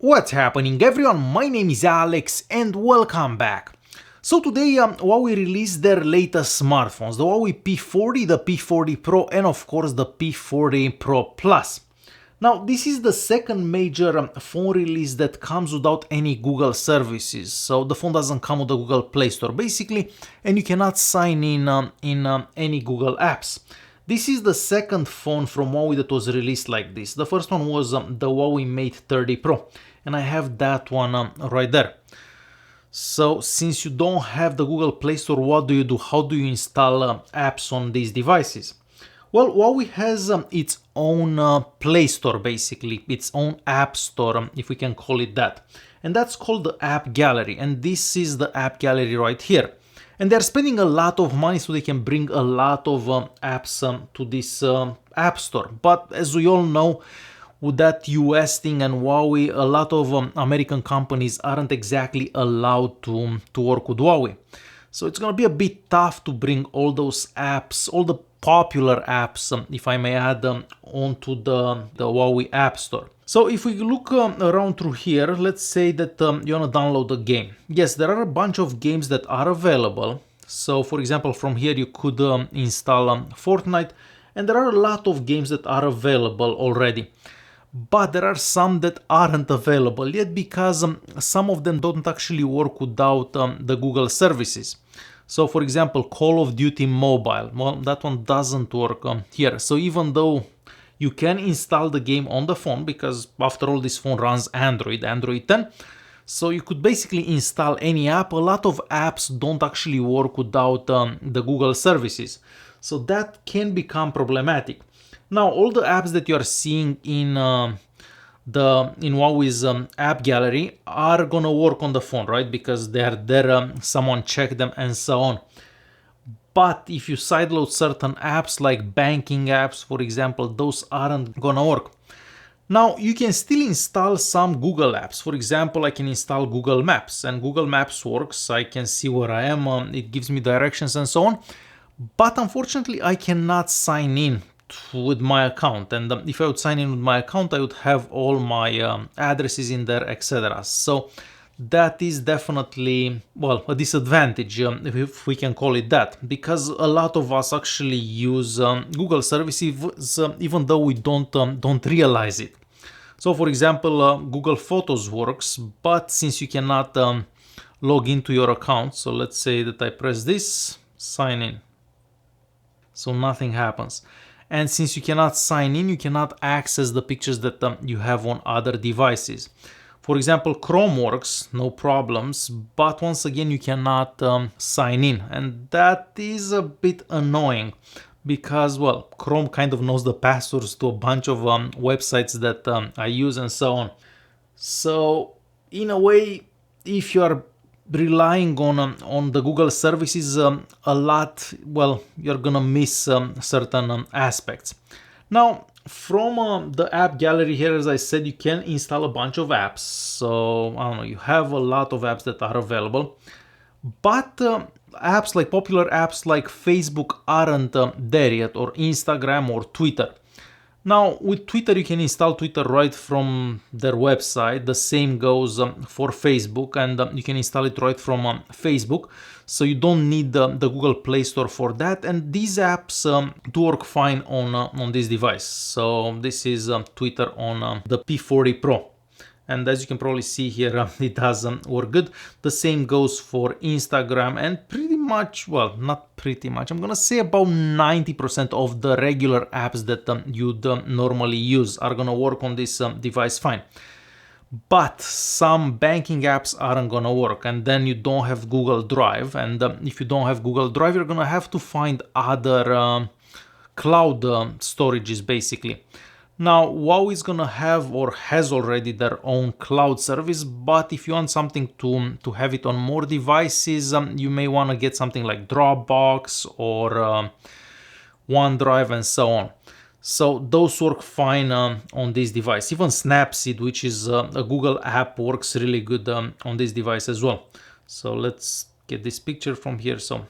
What's happening everyone, my name is Alex and welcome back. So today Huawei released their latest smartphones, the Huawei P40, the P40 Pro and of course the P40 Pro Plus. Now this is the second major phone release that comes without any Google services, so the phone doesn't come with the Google Play Store basically, and you cannot sign in any Google apps. This is the second phone from Huawei that was released like this. The first one was the Huawei Mate 30 Pro, and I have that one right there. So since you don't have the Google Play Store, what do you do? How do you install apps on these devices? Well, Huawei has its own Play Store basically, its own App Store, if we can call it that. And that's called the App Gallery, and this is the App Gallery right here. And they're spending a lot of money so they can bring a lot of apps to this App Store. But as we all know, with that US thing and Huawei, a lot of American companies aren't exactly allowed to work with Huawei. So it's gonna be a bit tough to bring all those apps, all the popular apps, if I may add, onto the Huawei App Store. So if we look around through here, let's say that you want to download a game. Yes, there are a bunch of games that are available. So for example, from here you could install Fortnite, and there are a lot of games that are available already. But there are some that aren't available yet because some of them don't actually work without the Google services. So for example, Call of Duty Mobile, well, that one doesn't work here. So even though you can install the game on the phone, because after all this phone runs Android 10, so you could basically install any app. A lot of apps don't actually work without the Google services, so that can become problematic. Now all the apps that you are seeing in Huawei's App Gallery are gonna work on the phone, right? Because they're there, someone checked them and so on. But if you sideload certain apps like banking apps, for example, those aren't gonna work. Now you can still install some Google apps. For example, I can install Google Maps, and Google Maps works. I can see where I am, it gives me directions and so on. But unfortunately, I cannot sign in with my account, and if I would sign in with my account, I would have all my addresses in there, etc. So that is definitely, well, a disadvantage, if we can call it that, because a lot of us actually use Google services even though we don't realize it. So for example, Google Photos works, but since you cannot log into your account, so let's say that I press this, sign in, so nothing happens. And since you cannot sign in, you cannot access the pictures that you have on other devices. For example, Chrome works, no problems, but once again you cannot sign in, and that is a bit annoying because, well, Chrome kind of knows the passwords to a bunch of websites that I use and so on. So in a way, if you are relying on the Google services a lot, well, you're gonna miss certain aspects. Now from the App Gallery here, as I said, you can install a bunch of apps. So I don't know, you have a lot of apps that are available, but apps like popular apps like Facebook aren't there yet, or Instagram or Twitter. Now with Twitter, you can install Twitter right from their website. The same goes for Facebook, and you can install it right from Facebook. So you don't need the Google Play Store for that, and these apps do work fine on this device. So this is Twitter on the P40 Pro. And as you can probably see here, it does work good. The same goes for Instagram, and pretty much, well, not pretty much, I'm gonna say about 90% of the regular apps that you'd normally use are gonna work on this device fine. But some banking apps aren't gonna work, and then you don't have Google Drive, and if you don't have Google Drive, you're gonna have to find other cloud storages basically. Now Huawei is gonna have, or has already, their own cloud service, but if you want something to have it on more devices, you may want to get something like Dropbox or OneDrive and so on. So those work fine on this device. Even Snapseed, which is a Google app, works really good on this device as well. So let's get this picture from here. So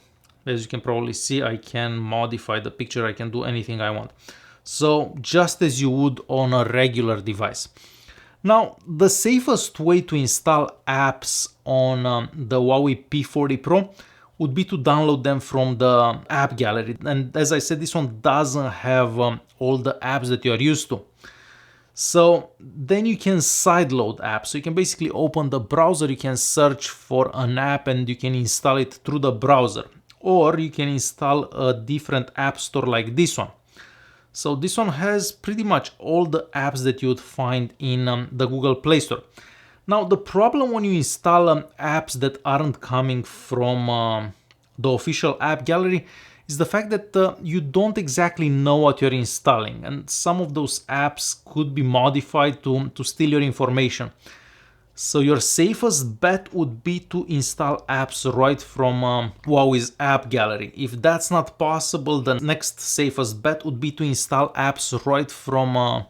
as you can probably see, I can modify the picture, I can do anything I want. So just as you would on a regular device. Now, the safest way to install apps on the Huawei P40 Pro would be to download them from the App Gallery. And as I said, this one doesn't have all the apps that you are used to. So then you can sideload apps. So you can basically open the browser, you can search for an app and you can install it through the browser. Or you can install a different app store like this one. So this one has pretty much all the apps that you would find in the Google Play Store. Now the problem when you install apps that aren't coming from the official app gallery is the fact that you don't exactly know what you're installing, and some of those apps could be modified to steal your information. So your safest bet would be to install apps right from Huawei's App Gallery. If that's not possible, the next safest bet would be to install apps right from an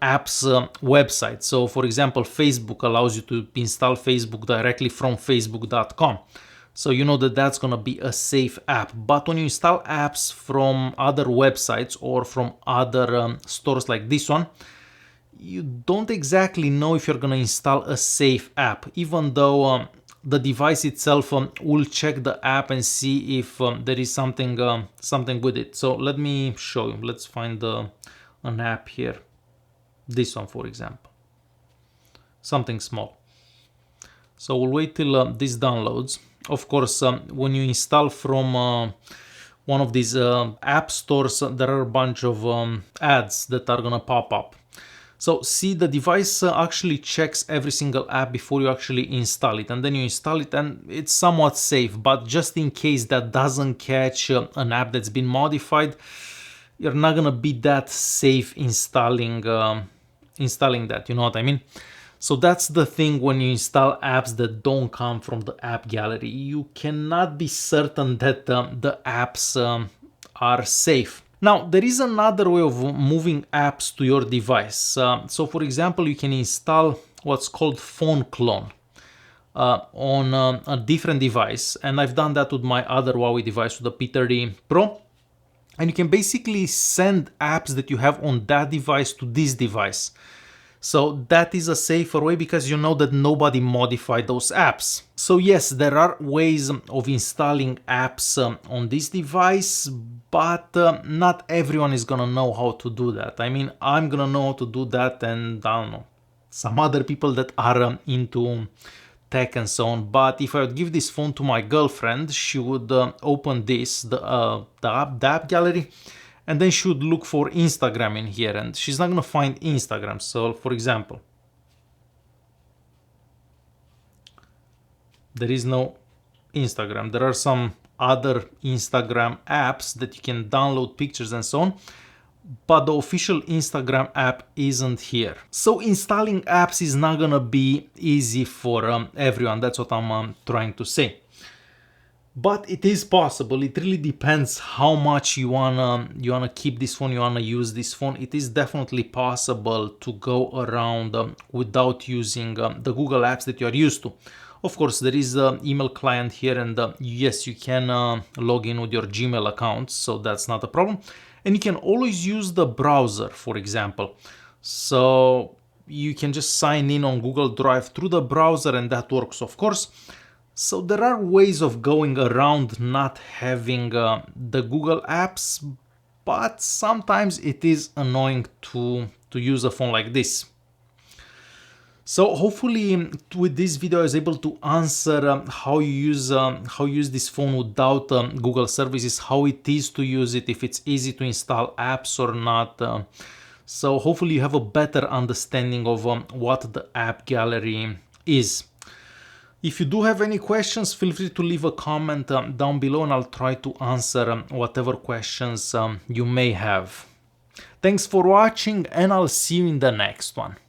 app's website. So for example, Facebook allows you to install Facebook directly from facebook.com. So you know that that's gonna be a safe app. But when you install apps from other websites or from other stores like this one, you don't exactly know if you're gonna install a safe app, even though the device itself will check the app and see if there is something with it. So let me show you. Let's find an app here. This one, for example. Something small. So we'll wait till this downloads. Of course, when you install from one of these app stores, there are a bunch of ads that are gonna pop up. So see, the device actually checks every single app before you actually install it, and then you install it and it's somewhat safe. But just in case that doesn't catch an app that's been modified, you're not gonna be that safe installing that, you know what I mean? So that's the thing when you install apps that don't come from the app gallery. You cannot be certain that the apps are safe. Now, there is another way of moving apps to your device. So for example, you can install what's called phone clone on a different device. And I've done that with my other Huawei device, with the P30 Pro. And you can basically send apps that you have on that device to this device. So that is a safer way because you know that nobody modified those apps. So yes, there are ways of installing apps on this device, but not everyone is gonna know how to do that. I mean, I'm gonna know how to do that, and I don't know, some other people that are into tech and so on. But if I would give this phone to my girlfriend, she would open this, the app gallery, and then she would look for Instagram in here, and she's not gonna find Instagram. So for example, there is no Instagram. There are some other Instagram apps that you can download pictures and so on, but the official Instagram app isn't here. So installing apps is not gonna be easy for everyone. That's what I'm trying to say. But it is possible. It really depends how much you wanna keep this phone, you wanna use this phone. It is definitely possible to go around without using the Google apps that you are used to. Of course, there is the email client here, and yes, you can log in with your Gmail account, so that's not a problem. And you can always use the browser, for example. So you can just sign in on Google Drive through the browser, and that works, of course. So there are ways of going around not having the Google apps, but sometimes it is annoying to use a phone like this. So hopefully with this video I was able to answer how you use this phone without Google services, how it is to use it, if it's easy to install apps or not. So hopefully you have a better understanding of what the app gallery is. If you do have any questions, feel free to leave a comment down below, and I'll try to answer whatever questions you may have. Thanks for watching, and I'll see you in the next one.